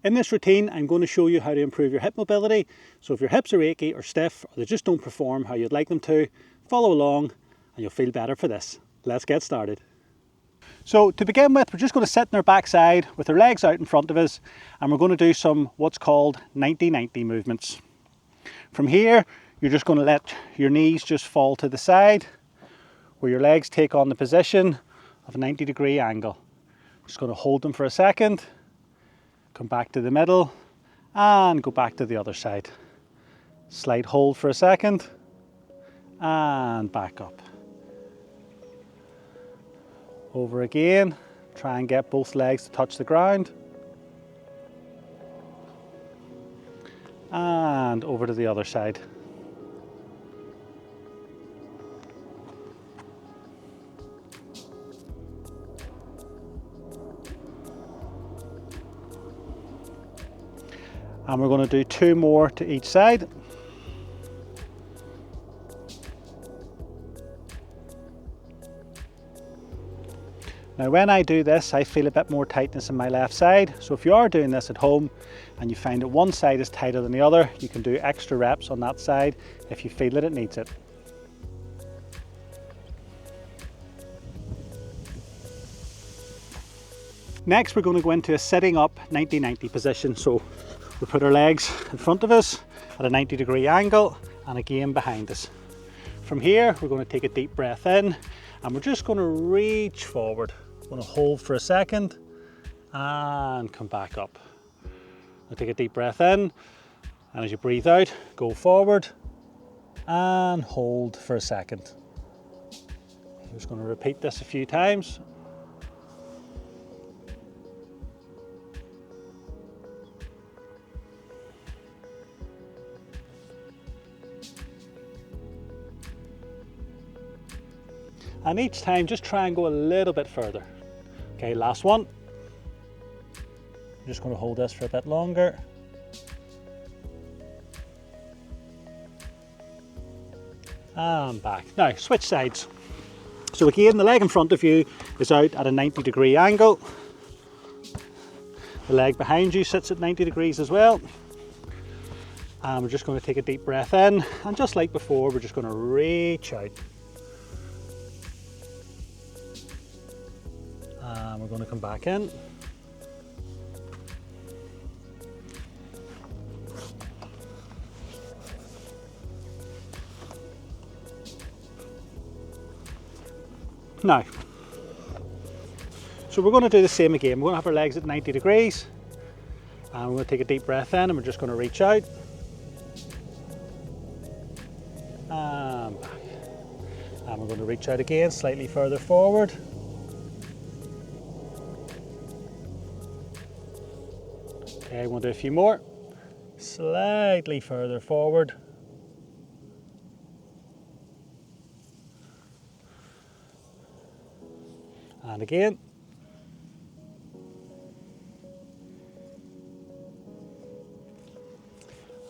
In this routine, I'm going to show you how to improve your hip mobility. So if your hips are achy or stiff, or they just don't perform how you'd like them to, follow along and you'll feel better for this. Let's get started. So to begin with, we're just going to sit on our backside with our legs out in front of us, and we're going to do some what's called 90-90 movements. From here, you're just going to let your knees just fall to the side, where your legs take on the position of a 90-degree angle. We're just going to hold them for a second, come back to the middle, and go back to the other side. Slight hold for a second, and back up. Over again, try and get both legs to touch the ground. And over to the other side. And we're going to do 2 more to each side. Now when I do this, I feel a bit more tightness in my left side. So if you are doing this at home and you find that one side is tighter than the other, you can do extra reps on that side if you feel that it needs it. Next, we're going to go into a sitting up 90-90 position. So we put our legs in front of us at a 90-degree angle and again behind us. From here, we're going to take a deep breath in and we're just going to reach forward. We're going to hold for a second and come back up. Now take a deep breath in, and as you breathe out, go forward and hold for a second. I'm just going to repeat this a few times. And each time, just try and go a little bit further. Okay, last one. I'm just going to hold this for a bit longer. And back. Now, switch sides. So again, the leg in front of you is out at a 90-degree angle. The leg behind you sits at 90 degrees as well. And we're just going to take a deep breath in. And just like before, we're just going to reach out. And we're going to come back in. Now, so we're going to do the same again. We're going to have our legs at 90 degrees. And we're going to take a deep breath in and we're just going to reach out. And back. And we're going to reach out again, slightly further forward. Okay, I'm going to do a few more. Slightly further forward. And again.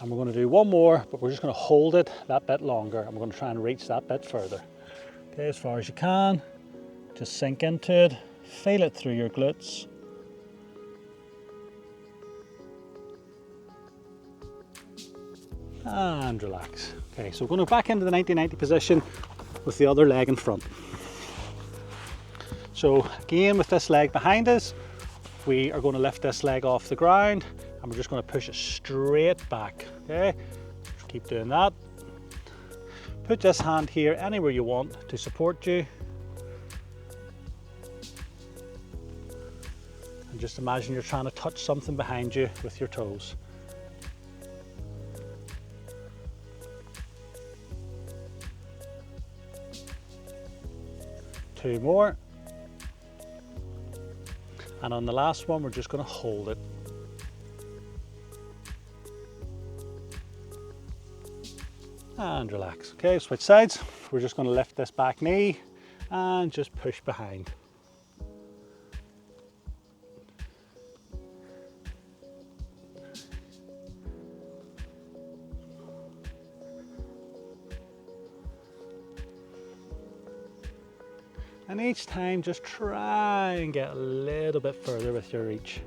And we're going to do one more, but we're just going to hold it that bit longer. And we're going to try and reach that bit further. Okay, as far as you can. Just sink into it. Feel it through your glutes. And relax. Okay, so we're going to go back into the 90-90 position with the other leg in front. So again, with this leg behind us, we are going to lift this leg off the ground and we're just going to push it straight back. Okay, just keep doing that. Put this hand here anywhere you want to support you. And just imagine you're trying to touch something behind you with your toes. Two more. And on the last one, we're just going to hold it. And relax. Okay, switch sides. We're just going to lift this back knee and just push behind. And each time just try and get a little bit further with your reach.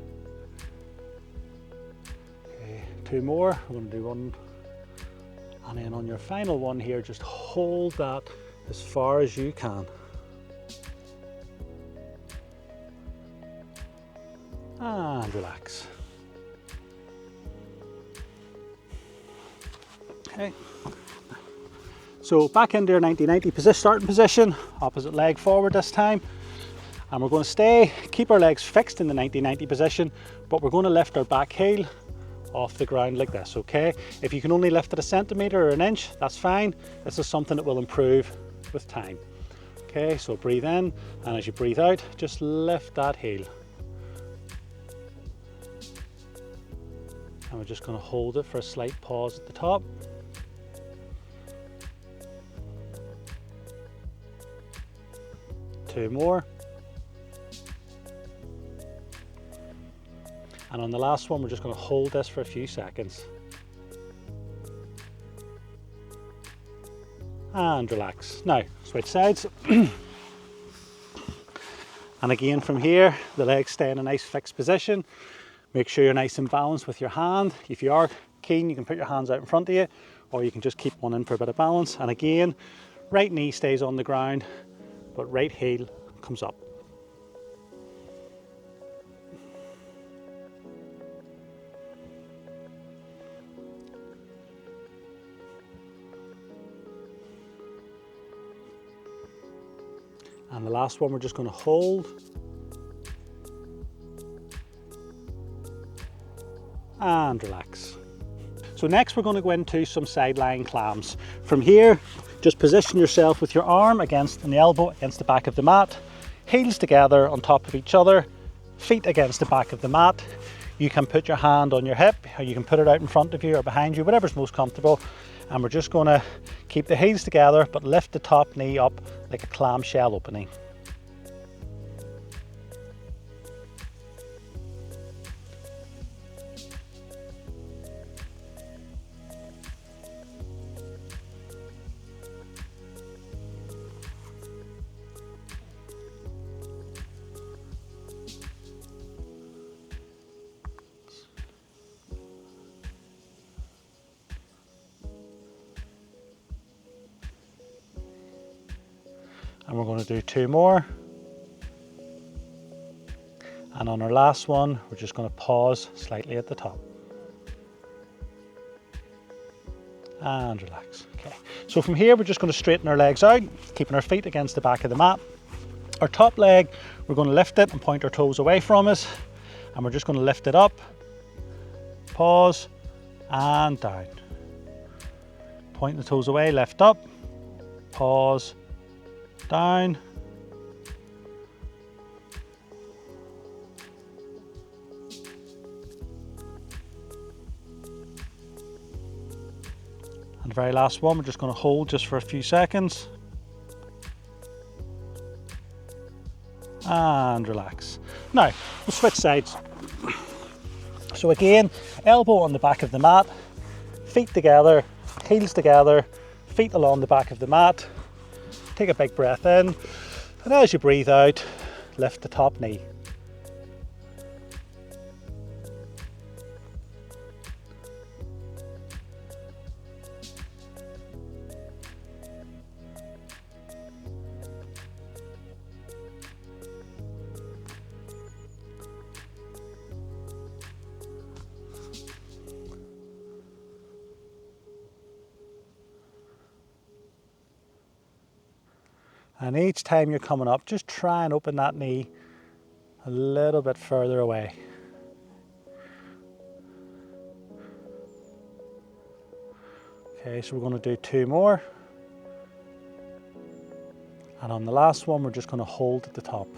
2 more. We're going to do one, and then on your final one here, just hold that as far as you can. And relax. Okay. So back into your 90-90 position, starting position, opposite leg forward this time. And we're going to keep our legs fixed in the 90-90 position, but we're going to lift our back heel off the ground like this, okay? If you can only lift it a centimetre or an inch, that's fine. This is something that will improve with time. Okay, so breathe in, and as you breathe out, just lift that heel. And we're just going to hold it for a slight pause at the top. Two more. And on the last one, we're just going to hold this for a few seconds. And relax. Now, switch sides. And again from here, the legs stay in a nice fixed position. Make sure you're nice and balanced with your hand. If you are keen, you can put your hands out in front of you, or you can just keep one in for a bit of balance. And again, right knee stays on the ground, but right heel comes up. And the last one, we're just going to hold. And relax. So next we're going to go into some side lying clams. From here, just position yourself with your arm against and the elbow against the back of the mat, heels together on top of each other, feet against the back of the mat. You can put your hand on your hip, or you can put it out in front of you or behind you, whatever's most comfortable. And we're just going to keep the heels together, but lift the top knee up like a clamshell opening. And we're going to do two more. And on our last one, we're just going to pause slightly at the top. And relax. Okay. So from here, we're just going to straighten our legs out, keeping our feet against the back of the mat. Our top leg, we're going to lift it and point our toes away from us. And we're just going to lift it up, pause, and down. Point the toes away, lift up, pause, down. And the very last one, we're just going to hold just for a few seconds. And relax. Now, we'll switch sides. So again, elbow on the back of the mat, feet together, heels together, feet along the back of the mat. Take a big breath in, and as you breathe out, lift the top knee. And each time you're coming up, just try and open that knee a little bit further away. Okay, so we're going to do two more. And on the last one, we're just going to hold at the top.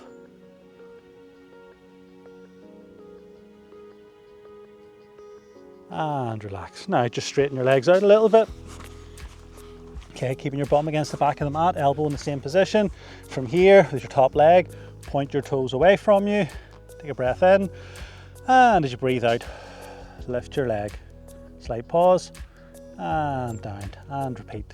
And relax. Now just straighten your legs out a little bit. Okay, keeping your bum against the back of the mat, elbow in the same position. From here, with your top leg, point your toes away from you. Take a breath in. And as you breathe out, lift your leg. Slight pause, and down, and repeat.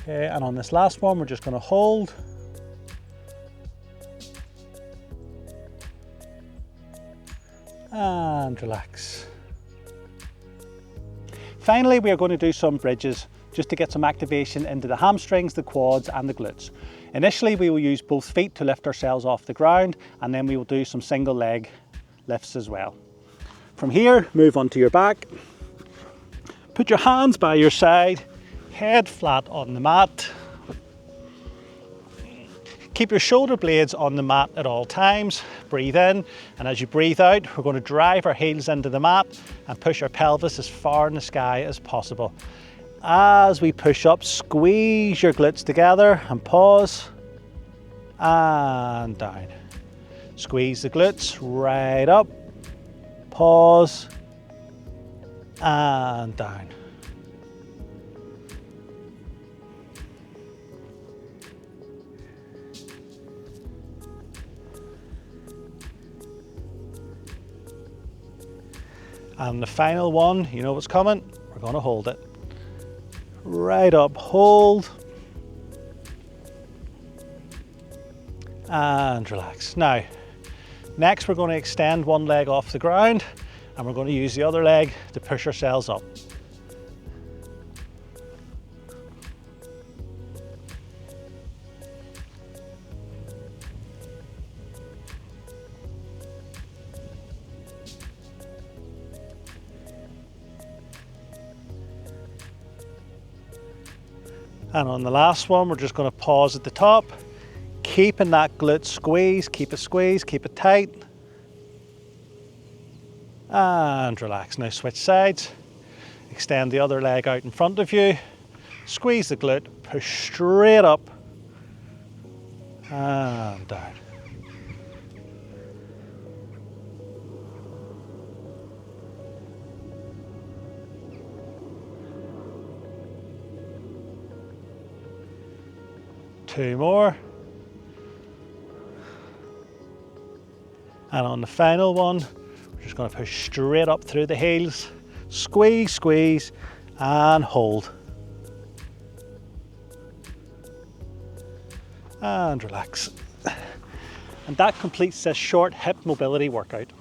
Okay, and on this last one, we're just going to hold. And relax. Finally, we are going to do some bridges just to get some activation into the hamstrings, the quads and the glutes. Initially, we will use both feet to lift ourselves off the ground, and then we will do some single leg lifts as well. From here, move onto your back. Put your hands by your side, head flat on the mat. Keep your shoulder blades on the mat at all times. Breathe in, and as you breathe out, we're going to drive our heels into the mat and push our pelvis as far in the sky as possible. As we push up, squeeze your glutes together and pause, and down. Squeeze the glutes right up, pause, and down. And the final one, you know what's coming, we're going to hold it. Right up, hold, and relax. Now, next we're going to extend one leg off the ground, and we're going to use the other leg to push ourselves up. And on the last one, we're just going to pause at the top, keeping that glute squeeze, keep it tight, and relax. Now switch sides, extend the other leg out in front of you, squeeze the glute, push straight up, and down. Two more. And on the final one, we're just going to push straight up through the heels, squeeze, squeeze, and hold. And relax. And that completes this short hip mobility workout.